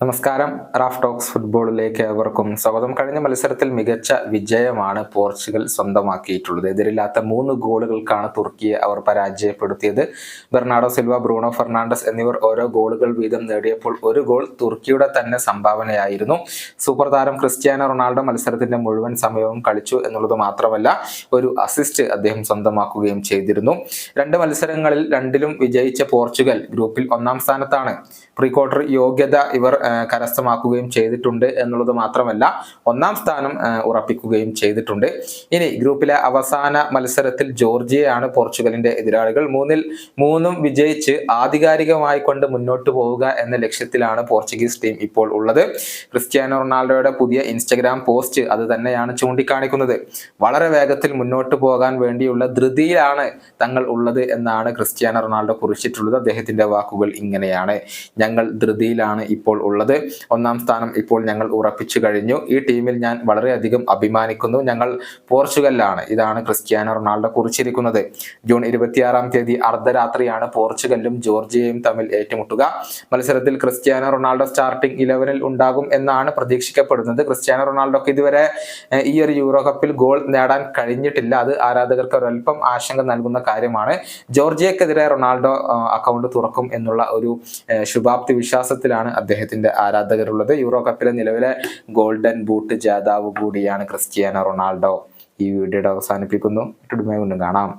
നമസ്കാരം. Raf talks ഫുട്ബോളിലേക്ക് ഏവർക്കും സ്വാഗതം. കഴിഞ്ഞ മത്സരത്തിൽ മികച്ച വിജയമാണ് പോർച്ചുഗൽ സ്വന്തമാക്കിയിട്ടുള്ളത്. എതിരില്ലാത്ത 3 ഗോളുകൾക്കാണ് തുർക്കിയെ അവർ പരാജയപ്പെടുത്തിയത്. ബെർണാഡോ സിൽവ, ബ്രൂണോ ഫെർണാണ്ടസ് എന്നിവർ ഓരോ ഗോളുകൾ വീതം നേടിയപ്പോൾ ഒരു ഗോൾ തുർക്കിയുടെ തന്നെ സംഭാവനയായിരുന്നു. സൂപ്പർ താരം ക്രിസ്ത്യാനോ റൊണാൾഡോ മത്സരത്തിന്റെ മുഴുവൻ സമയവും കളിച്ചു എന്നുള്ളത് മാത്രമല്ല, ഒരു അസിസ്റ്റ് അദ്ദേഹം സ്വന്തമാക്കുകയും ചെയ്തിരുന്നു. 2 മത്സരങ്ങളിൽ 2ലും വിജയിച്ച പോർച്ചുഗൽ ഗ്രൂപ്പിൽ 1-ാം സ്ഥാനത്താണ്. പ്രീ ക്വാർട്ടർ യോഗ്യത ഇവർ കരസ്ഥമാക്കുകയും ചെയ്തിട്ടുണ്ട് എന്നുള്ളത് മാത്രമല്ല, 1-ാം സ്ഥാനം ഉറപ്പിക്കുകയും ചെയ്തിട്ടുണ്ട്. ഇനി ഗ്രൂപ്പിലെ അവസാന മത്സരത്തിൽ ജോർജിയയാണ് പോർച്ചുഗലിന്റെ എതിരാളികൾ. 3-ൽ 3 വിജയിച്ച് ആധികാരികമായി കൊണ്ട് മുന്നോട്ട് പോവുക എന്ന ലക്ഷ്യത്തിലാണ് പോർച്ചുഗീസ് ടീം ഇപ്പോൾ ഉള്ളത്. ക്രിസ്ത്യാനോ റൊണാൾഡോയുടെ പുതിയ ഇൻസ്റ്റഗ്രാം പോസ്റ്റ് അത് തന്നെയാണ് ചൂണ്ടിക്കാണിക്കുന്നത്. വളരെ വേഗത്തിൽ മുന്നോട്ട് പോകാൻ വേണ്ടിയുള്ള ധൃതിയിലാണ് തങ്ങൾ ഉള്ളത് എന്നാണ് ക്രിസ്ത്യാനോ റൊണാൾഡോ കുറിച്ചിട്ടുള്ളത്. അദ്ദേഹത്തിന്റെ വാക്കുകൾ ഇങ്ങനെയാണ്: ഞങ്ങൾ ധൃതിയിലാണ് ഇപ്പോൾ ഉള്ളത്. 1-ാം സ്ഥാനം ഇപ്പോൾ ഞങ്ങൾ ഉറപ്പിച്ചു കഴിഞ്ഞു. ഈ ടീമിൽ ഞാൻ വളരെയധികം അഭിമാനിക്കുന്നു. ഞങ്ങൾ പോർച്ചുഗലിലാണ്. ഇതാണ് ക്രിസ്ത്യാനോ റൊണാൾഡോ കുറിച്ചിരിക്കുന്നത്. ജൂൺ 26-ാം തീയതി അർദ്ധരാത്രിയാണ് പോർച്ചുഗലും ജോർജിയയും തമ്മിൽ ഏറ്റുമുട്ടുക. മത്സരത്തിൽ ക്രിസ്ത്യാനോ റൊണാൾഡോ സ്റ്റാർട്ടിംഗ് 11-ൽ ഉണ്ടാകും എന്നാണ് പ്രതീക്ഷിക്കപ്പെടുന്നത്. ക്രിസ്ത്യാനോ റൊണാൾഡോക്ക് ഇതുവരെ ഈ ഒരു യൂറോ കപ്പിൽ ഗോൾ നേടാൻ കഴിഞ്ഞിട്ടില്ല. അത് ആരാധകർക്ക് ഒരൽപ്പം ആശങ്ക നൽകുന്ന കാര്യമാണ്. ജോർജിയക്കെതിരെ റൊണാൾഡോ അക്കൗണ്ട് തുറക്കും എന്നുള്ള ഒരു ശുഭാപ്തി വിശ്വാസത്തിലാണ് അദ്ദേഹത്തിന്റെ ആരാധകരുള്ളത്. യൂറോ കപ്പിലെ നിലവിലെ ഗോൾഡൻ ബൂട്ട് ജേതാവ് കൂടിയാണ് ക്രിസ്ത്യാനോ റൊണാൾഡോ. ഈ വീഡിയോയുടെ അവസാനിപ്പിക്കുന്നു. വീണ്ടും കാണാം.